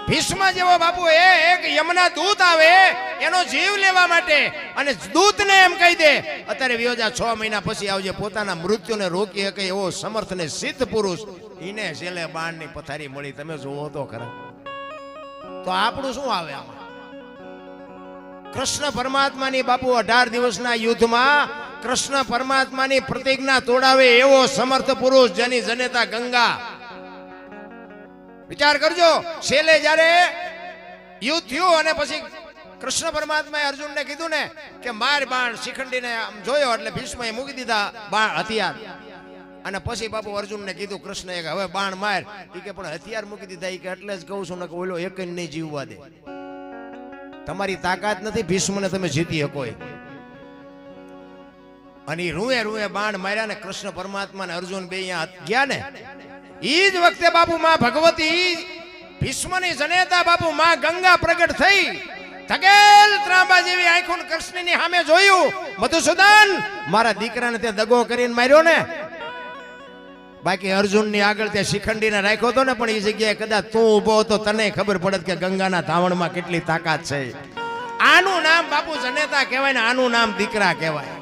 ભીષ્મ જેવો બાપુ એક યમના દૂત આવે એનો જીવ લેવા માટે અને દૂતને એમ કહી દે અત્યારે વિયોજા 6 મહિના પછી આવજે, પોતાના મૃત્યુને રોકી શકે એવો સમર્થ ને સિદ્ધ પુરુષ, ઈને છેલ્લે બાણની પથારી મળી. તમે જોવો તો ખરા. તો આપણું શું આવે આમાં? કૃષ્ણ પરમાત્માની બાપુ 18 દિવસના યુદ્ધમાં કૃષ્ણ પરમાત્માની પ્રતિજ્ઞા તોડાવે એવો સમર્થ પુરુષ, જેની જનેતા ગંગા. વિચાર કરજો, છેલ્લે જ્યારે યુદ્ધ થયું અને પછી કૃષ્ણ પરમાત્માએ અર્જુનને કીધું ને કે માર બાણ, શિખંડીને આમ જોયો એટલે ભીષ્મએ મૂકી દીધા બાણ હથિયાર. અને પછી બાપુ અર્જુનને કીધું કૃષ્ણએ કે હવે બાણ માર. એ કે પણ હથિયાર મૂકી દીધા. એ કે એટલે જ કહું છું ને કે ઓલો એક નહીં જીવવા દે. તમારી તાકાત નથી, ભીષ્મને તમે જીતી શકો. અને રૂએ રૂએ બાણ માર્યા ને કૃષ્ણ પરમાત્મા ને અર્જુન બે અહીંયા ગયા ને ઈ જ વખતે બાપુ માં ભગવતી ભીષ્મની જનેતા બાપુ માં ગંગા પ્રગટ થઈ. ધકેલ ત્રાંબા જેવી આંખો કૃષ્ણની સામે જોયું, મધુસૂદન મારા દીકરાને તે દગો કરીને માર્યો ને. બાકી અર્જુનની આગળ તે શિખંડીને રાખ્યો હતો ને, પણ એ જગ્યાએ કદાચ તું ઊભો હતો તને ખબર પડત કે ગંગાના ધાવણમાં કેટલી તાકાત છે. આનું નામ બાપુ જનેતા કહેવાય ને આનું નામ દીકરા કહેવાય.